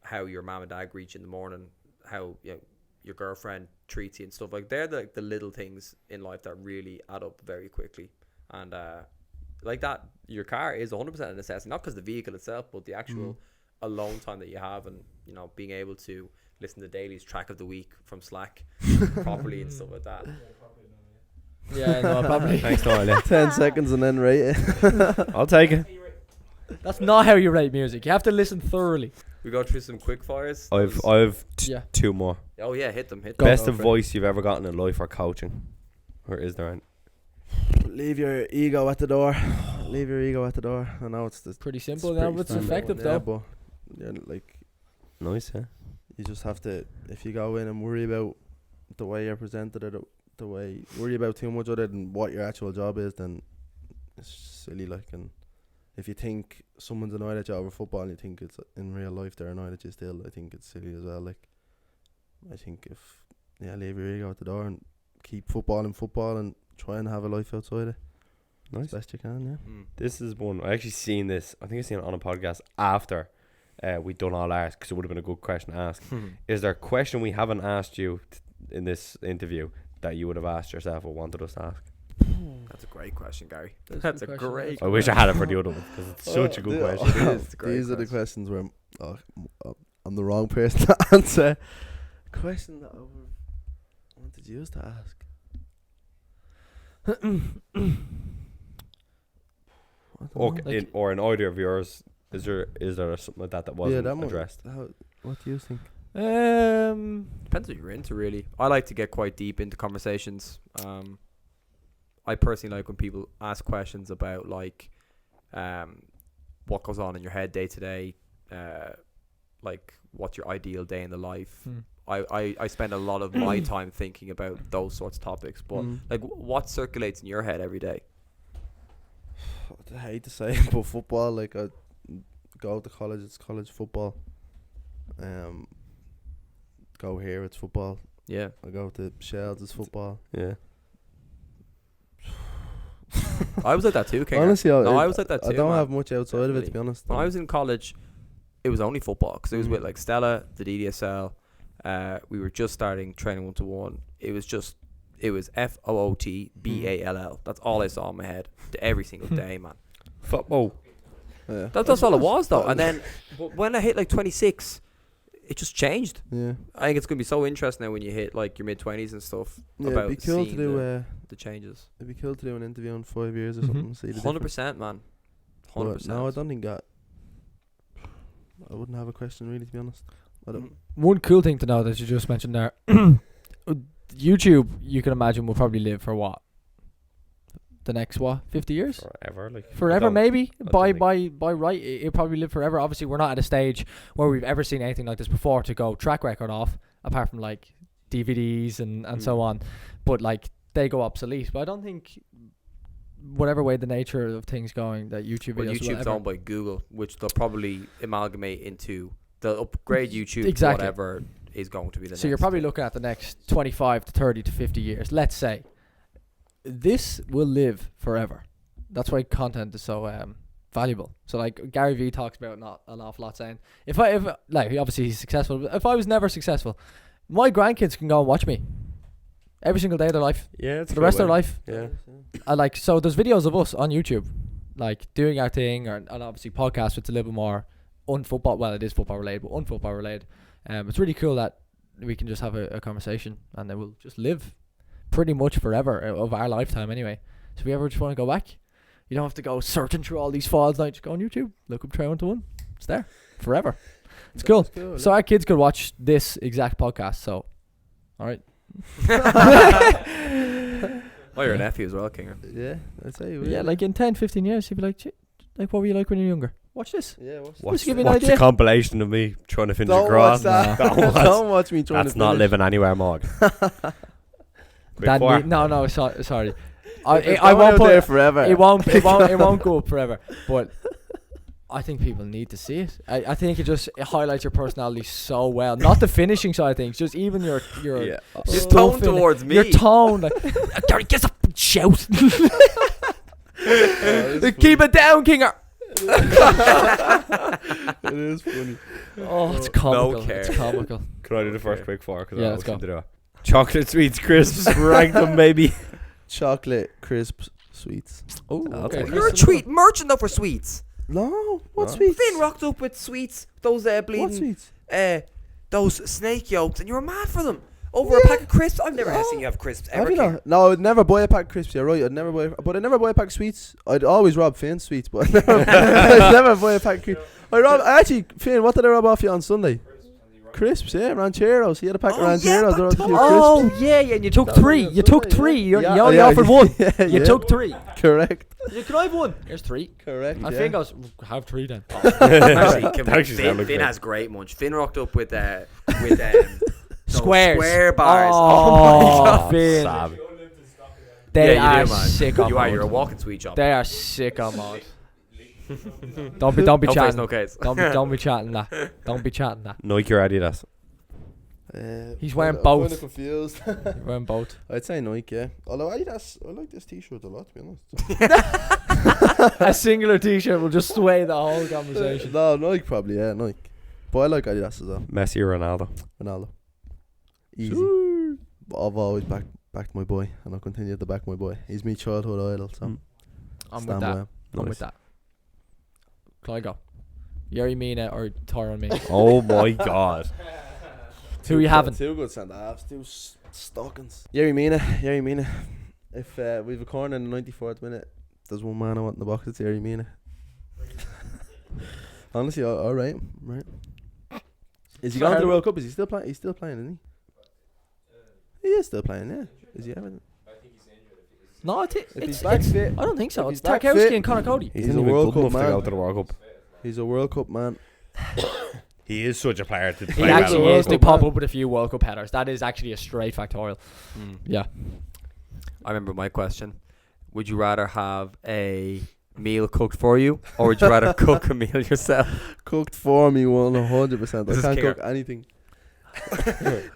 how your mom and dad greet you in the morning, how your girlfriend treats you and stuff, like they're the little things in life that really add up very quickly. And like that, your car is 100% a necessity, not because the vehicle itself, but the actual alone time that you have, and being able to listen to Daily's track of the week from Slack properly and stuff like that. Yeah, no, probably. Thanks, Noel. Yeah. 10 seconds and then rate it. I'll take it. That's not how you rate music. You have to listen thoroughly. We go through some quick fires. I've Yeah. 2 more. Oh yeah, hit them. Best Go for it. advice you've ever gotten in life or coaching, or is there any? Leave your ego at the door. Leave your ego at the door. I know it's Pretty it's simple now, pretty but it's standard effective one, yeah, though. but yeah, like Nice, yeah. you just have to, if you go in and worry about the way you're presented, or the way worry about too much other than what your actual job is, then it's silly. Like, and if you think someone's annoyed at you over football and you think it's in real life they're annoyed at you still, I think it's silly as well. Like, I think leave your ego at the door and keep football and try and have a life outside it Nice. as best you can. Yeah. This is one I actually seen this. I think I seen it on a podcast after we done all ours, because it would have been a good question to ask. Is there a question we haven't asked you in this interview that you would have asked yourself or wanted us to ask? That's a great question, Gary. That's a good question. great. I wish I had it for the other one, because it's such a good question. It is a great These are the question. questions where I'm the wrong person to answer. Question that I wanted you to ask. Or or in either of yours, is there something like that wasn't that one. addressed? What do you think? Depends what you're into, really. I like to get quite deep into conversations. I personally like when people ask questions about like what goes on in your head day to day, like what's your ideal day in the life. I spend a lot of my time thinking about those sorts of topics, but like what circulates in your head every day? I hate to say it, but football. Like, I go to college, it's college football. Go here, it's football. Yeah. I go to Shels, it's football. Yeah. I was like that too, King. Honestly, I was like that too. I don't man. have much outside of it, to be Definitely. honest. When I was in college, it was only football, because it was with like Stella, the DDSL. We were just starting Training121. It was FOOTBALL. That's all I saw in my head every single day, man. Football. Yeah. That's all it was, though. And then but when I hit like 26, it just changed. Yeah. I think it's gonna be so interesting now when you hit like your mid-20s and stuff. Yeah, about it'd be cool to seeing do. the changes. It'd be cool to do an interview in 5 years or something. See the 100%, man. 100%. No, I don't think that. I wouldn't have a question really, to be honest. I don't. One cool thing to know that you just mentioned there, YouTube, you can imagine, will probably live for what? the next 50 years? Forever, like Forever, maybe. By think- right, it'll probably live forever. Obviously, we're not at a stage where we've ever seen anything like this before to go track record off, apart from like DVDs and so on. But like they go obsolete. But I don't think, whatever way the nature of things going, that YouTube Well, videos will YouTube's ever. owned by Google, which they'll probably amalgamate into. They'll upgrade YouTube Exactly. to whatever is going to be the So next. you're probably looking at the next 25 to 30 to 50 years. Let's say this will live forever. That's why content is so valuable. So like Gary Vee talks about not an awful lot, saying if like obviously he's successful, but if I was never successful, my grandkids can go and watch me every single day of their life, Yeah, it's for the rest of their life. Yeah. And like, so there's videos of us on YouTube, like doing our thing, and obviously podcasts, which is a little bit more unfootball. Well, it is football related, but unfootball related. It's really cool that we can just have a conversation, and it will just live pretty much forever of our lifetime anyway. So if you ever just want to go back, you don't have to go searching through all these files. Like, just go on YouTube, look up Training121. It's there forever. It's cool. So our kids could watch this exact podcast. So, all right. Oh, you're a nephew as well, Kinger. Yeah, I'd say. Yeah, like in 10, 15 years, you'd be like, like, what were you like when you were younger? Watch this. Yeah, what's Just give you an Watch the idea. compilation of me trying to finish a Don't grass. watch that. Don't Don't watch me trying That's to not finish. living anywhere, Mog. No, sorry. It's I going won't out put there forever. it won't go up forever. But I think people need to see it. I think it highlights your personality so well. Not the finishing side of things, just even your Yeah. His stuff tone in it. towards me. Your tone, like Gary, get up and shout. Keep it down, Kinger. It is funny. Oh, it's comical. care. It's comical. Can I do the first quick fire? Cause Yeah, I let's always go. do it. Chocolate sweets, crisps, rank them, baby. Chocolate crisps sweets. Oh, I'll okay. take You're a treat merchant though for sweets. No, what No. sweets? Finn rocked up with sweets. Those What bleeding, sweets? those snake yolks, and you were mad for them over a pack of crisps. I've never seen you have crisps Have ever. you King. not? No, I'd never buy a pack of crisps. You're right. I'd never buy a pack of sweets. I'd always rob Finn's sweets, but I'd never buy a pack of crisps. Finn, what did I rob off you on Sunday? Crisps, yeah, rancheros. He had a pack of rancheros. but Oh yeah, and you took That was three. on You took Sunday, three. yeah. You only offered one. You yeah. took three. Correct. Can I have one? Here's three. Correct. And yeah. Finn goes, have three then. Actually, sounded Finn great. has great munch. Finn rocked up with those Squares. square bars. Oh, my God. Finn. Sam. They Yeah, you are do, man. sick on You are. mode. You're a walking sweet shop. They are sick on mode. Don't be No face, chatting. no case. Don't be chatting that. Don't be chatting that. Nike or Adidas? He's wearing I'm both. kinda confused. You're wearing both. I'd say Nike, yeah. Although I like this t-shirt a lot, to be honest. A singular T-shirt will just sway the whole conversation. No, Nike probably, yeah, Nike. But I like Adidas as well. Messi or Ronaldo? Ronaldo. Easy. But I've always backed my boy, and I'll continue to back my boy. He's my childhood idol, so Mm. I'm stand with by that. him. I'm Nice. with that. Can I go? Yer Man or Tyron Mings? Oh my god. Who you having? Two good centre halves, two stockings. Yer Man. If we've a corner in the 94th minute, there's one man I want in the box. It's Yer Man. Honestly, all right. Is he going to the World Cup? Is he still playing? He's still playing, isn't he? He is still playing, yeah. Is he ever? No, I think If he's back fit, I don't think so. If It's he's back Tarkowski fit- and Conor Cody. He's He's not a even World good Cup enough to man. go to the World Cup. he's a World Cup man. He is such a player to He play well. actually World is. They Cup pop man. up with a few World Cup headers. That is actually a straight factorial. Yeah. I remember my question. Would you rather have a meal cooked for you, or would you rather cook a meal yourself? Cooked for me 100%. This I is can't Kinger. cook anything.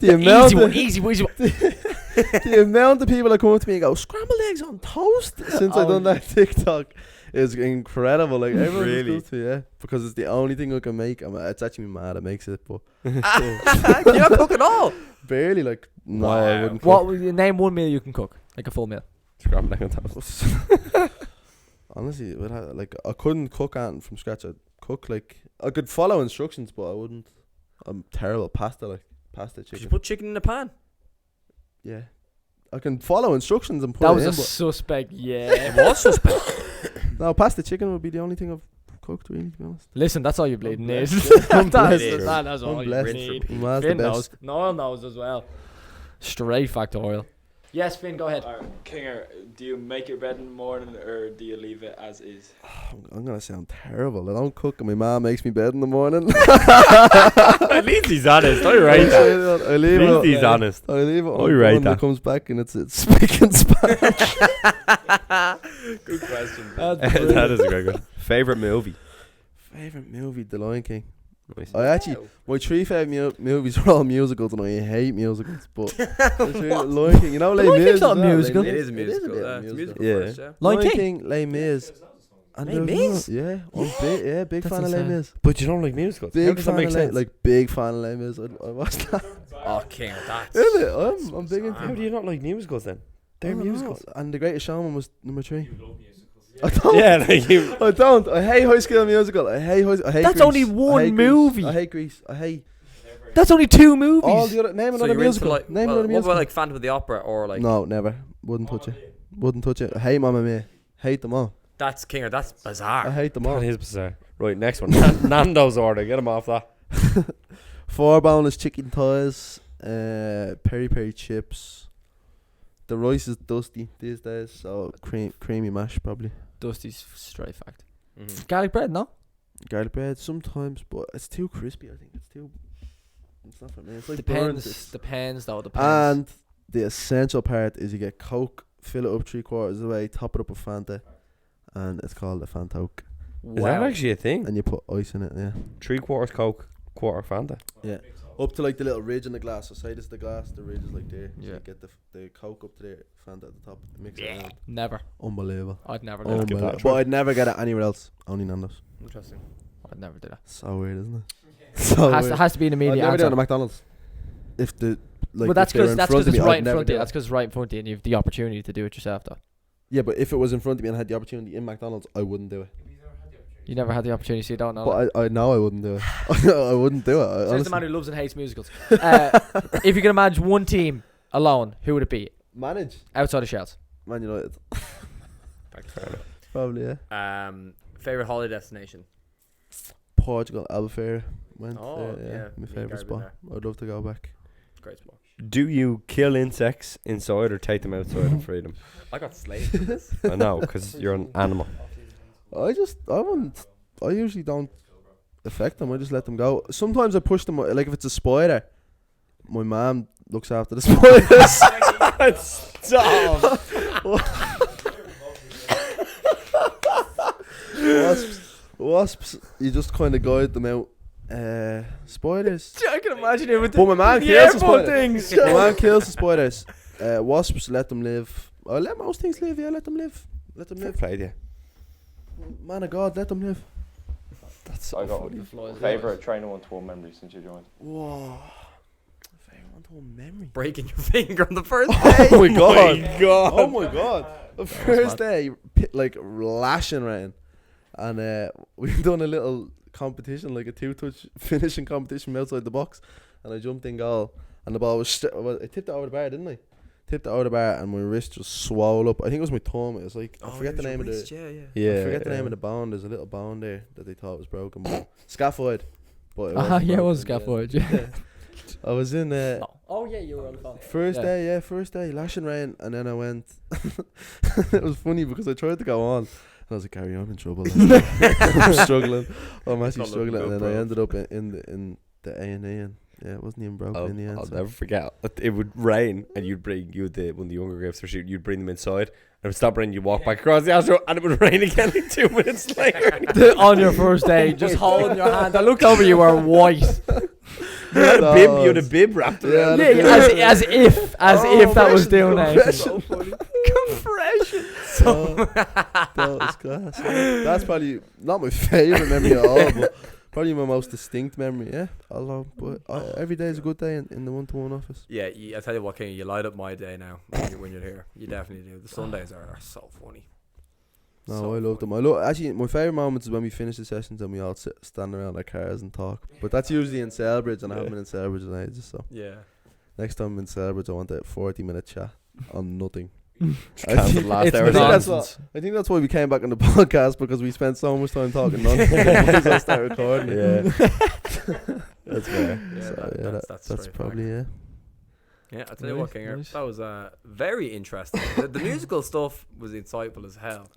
The amount Easy one. the amount of people that come up to me and go, scrambled eggs on toast since I done that TikTok is incredible. Like everyone Really? just goes to me, yeah, because it's the only thing I can make. It's actually mad it makes it, but You're not cooking at all. barely. Like no, I Wow. wouldn't. What would you name one meal you can cook? Like a full meal. Scrambled egg on toast. Honestly, like I couldn't cook anything from scratch. I'd cook like I could follow instructions, but I wouldn't. I'm terrible. Pasta Could you chicken. put chicken in a pan? Yeah, I can follow instructions and put That it was in, a but suspect. Yeah. It was suspect. no, pasta chicken would be the only thing I've cooked, really, to be honest. Listen, that's all you bleeding blessed. is. I'm That's blessed. that's all I'm you blessed. need. Man's the Finn knows. best. Noel knows as well. Straight factorial. Yes, Finn, go ahead. Kinger, do you make your bed in the morning or do you leave it as is? I'm gonna sound terrible. I don't cook, and my mom makes me bed in the morning. At least he's honest. I rate that. I leave At least it. he's honest. I leave it. I on rate when that. it comes back, and it's spick and span. Good question. That is a great one. Favorite movie? Favorite movie, The Lion King. Nice. I actually, my 3 favorite movies are all musicals, and I hate musicals. But Lion King, you know, Les Lion King's Mis. not a as well, musical. Les It Mis. is a musical. bit of It's a musical Yeah. first, yeah. Lion King. Les Mis. And Les there's Mis? another- Yeah, I'm big That's fan of Les insane. Mis. But you don't like musicals? How Big does that fan make of sense? big fan of Les Mis. I watched that. Oh, King, that's. Isn't it? I'm big into How do you not like musicals then? They're I don't know. musicals. And The Greatest Showman was number 3. I don't. Yeah, like you. I don't. I hate High School Musical. I hate That's Grease. only I one hate Grease. movie. I hate Grease. I hate That's only 2 movies. all the other. Name So another you're into musical. like, Name well, another what musical. about like Phantom of the Opera or like? No, never. Wouldn't touch it. Wouldn't touch it. I hate Mamma Mia. Hate them all. That's Kinger. That's I bizarre. hate them all. That is bizarre. Right, next one. Nando's order. Get him off that. 4 boneless chicken thighs. Peri peri chips. The rice is dusty these days, so creamy mash probably. Dusty's straight fact. Mhm. Garlic bread, no? Garlic bread sometimes, but it's too crispy. I think it's too. It's not for me. It's like burnt. Depends though. Depends. And the essential part is you get Coke, fill it up 3/4 of the way, top it up with Fanta, and it's called a Fantoke. Is that actually a thing? And you put ice in it, yeah. 3/4 Coke, quarter Fanta. Yeah. Up to like the little ridge in the glass. So say this is the glass, the ridge is like there. So Yeah. you get the Coke up to there, Fanta at the top, mix it around. Never. Unbelievable. I'd never do Let's that. get that Unbelievable. try. But I'd never get it anywhere else. Only Nando's. Interesting. I'd never do that. So weird, isn't it? So Has weird. to be an I'd immediate never do it answer. at McDonald's. If the like, But that's if they were because in front of it's me, right I'd in never front of do you. it. That's because it's right in front of you, and you have the opportunity to do it yourself, though. Yeah, but if it was in front of me and I had the opportunity in McDonald's, I wouldn't do it. You never had the opportunity, so you don't know. But I know I wouldn't do it. I wouldn't do it. So here's the Honestly. man who loves and hates musicals. If you could imagine one team alone, who would it be Manage outside of Shels? Man United. Fair enough. Probably, yeah. Favorite holiday destination? Portugal, Albufeira. Went Oh, there, yeah. yeah. My Me and favourite Gary spot. been I'd love to go back. Great spot. Do you kill insects inside or take them outside and free them? I got slayed for this. I know, because you're an animal. I usually don't affect them. I just let them go. Sometimes I push them, like if it's a spider, my mum looks after the spiders. Stop. Wasps, you just kind of guide them out. Spiders. I can imagine it with But my man kills the spiders. things. My man kills the spiders. Wasps, let them live. I let most things live, yeah, let them live. Let them Fair live. play, yeah. Man of God, let them live. That's I so got funny. favourite Training121 memory since you joined. Whoa. Favorite one memory. Breaking your finger on the first day. Oh my God. God. Oh my God. The first day, like lashing rain. And we've done a little competition, like a 2-touch finishing competition from outside the box. And I jumped in goal. And the ball was, I tipped it over the bar, didn't I? Tipped it over the bar and my wrist just swelled up. I think it was my thumb. It was like, I forget the name of the... Yeah. I forget the name of the bone. There's a little bone there that they thought was broken. But scaphoid. But Yeah, it was broken, scaphoid. Yeah. I was in Oh yeah, you were on the phone. first day, lashing rain, and then I went. It was funny because I tried to go on, and I was like, "Gary, I'm in trouble. I'm struggling. I'm actually Not struggling." looking And then good, I bro. ended up in the A&E, and yeah, it wasn't even broken in the end. I'll so. never forget. It would rain, and you'd bring one of the younger grapes for shooting. You'd bring them inside, and it would stop raining. You walk back across the astro, and it would rain again like 2 minutes later. On your first day, just holding your hand. I looked over, you were white. You had a bib wrapped around. Yeah, Yeah, as if that was doing anything. So funny. Compression. That was class. That's probably not my favorite memory at all, but probably my most distinct memory. Yeah, although, but every day is a good day in the 1-to-1 office. Yeah, I tell you what, King, you light up my day now when you're here. You definitely do. The Sundays are so funny. No, So I love them. Actually, my favourite moments is when we finish the sessions and we all stand around our cars and talk. But that's usually in Selbridge, and I haven't been in Selbridge in ages. So Yeah. next time I'm in Selbridge, I want a 40-minute chat on nothing. Cancelled last It's hour. nonsense. I think that's why we came back on the podcast, because we spent so much time talking nonsense. We might as well start recording. Yeah. That's fair. Yeah, So, that's that's straight probably fact. Yeah, I tell you what, Nice, Kinger, nice. that was very interesting. The musical stuff was insightful as hell.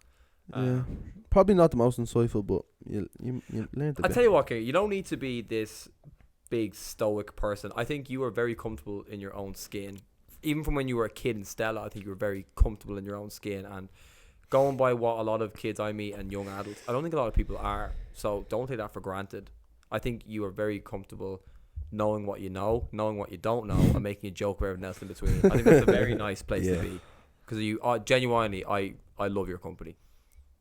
Yeah. Probably not the most insightful, but you learned a I bit. tell you what, Kinger, you don't need to be this big stoic person. I think you are very comfortable in your own skin. Even from when you were a kid in Stella, I think you were very comfortable in your own skin. And going by what a lot of kids I meet and young adults, I don't think a lot of people are. So don't take that for granted. I think you are very comfortable knowing what you know, knowing what you don't know, and making a joke of everything else in between. I think that's a very nice place to be. Because you genuinely, I love your company.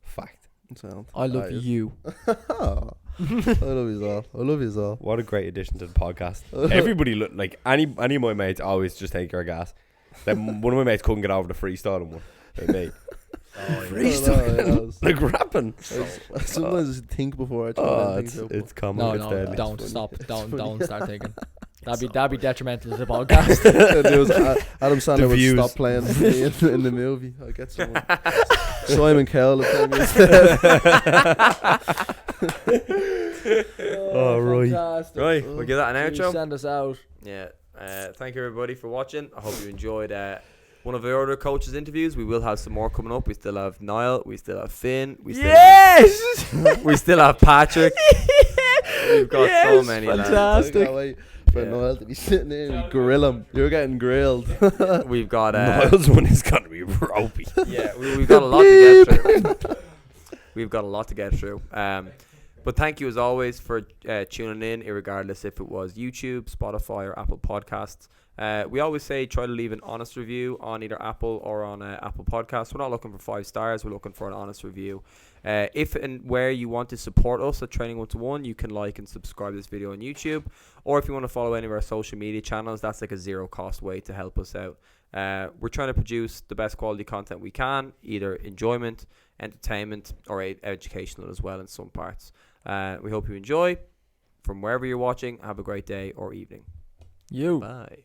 Fact. Sound. I love you. I love you all. I love you all. What a great addition to the podcast. Everybody look like any of my mates always just take your gas. Then one of my mates couldn't get over the freestyling one. Like, mate, freestyling, like rapping. Sometimes I think before I try to think. It's common. No, it's no, deadly. don't It's stop. funny. Don't start thinking. That'd be detrimental to the podcast. Adam Sandler The would views. stop playing me in the movie. I'll get someone. Simon Cowell will play me instead. Oh, right. Fantastic. Right, we'll give that an Please outro. send us out. Yeah. Thank you, everybody, for watching. I hope you enjoyed one of our other coaches' interviews. We will have some more coming up. We still have Noel. We still have Finn. We still have, we still have Patrick. We've got so many lads. I can't wait for Noel to be sitting there and grill him. You're getting grilled. We've got Noel's one is gonna be ropey. yeah, we've got a lot to get through. We've got a lot to get through. But thank you as always for tuning in, irregardless if it was YouTube, Spotify, or Apple Podcasts. We always say try to leave an honest review on either Apple or on Apple Podcasts. We're not looking for 5 stars. We're looking for an honest review. If and where you want to support us at Training121, you can like and subscribe to this video on YouTube. Or if you want to follow any of our social media channels, that's like a zero cost way to help us out. We're trying to produce the best quality content we can, either enjoyment, entertainment, or educational as well in some parts. We hope you enjoy. From wherever you're watching, have a great day or evening. You. Bye.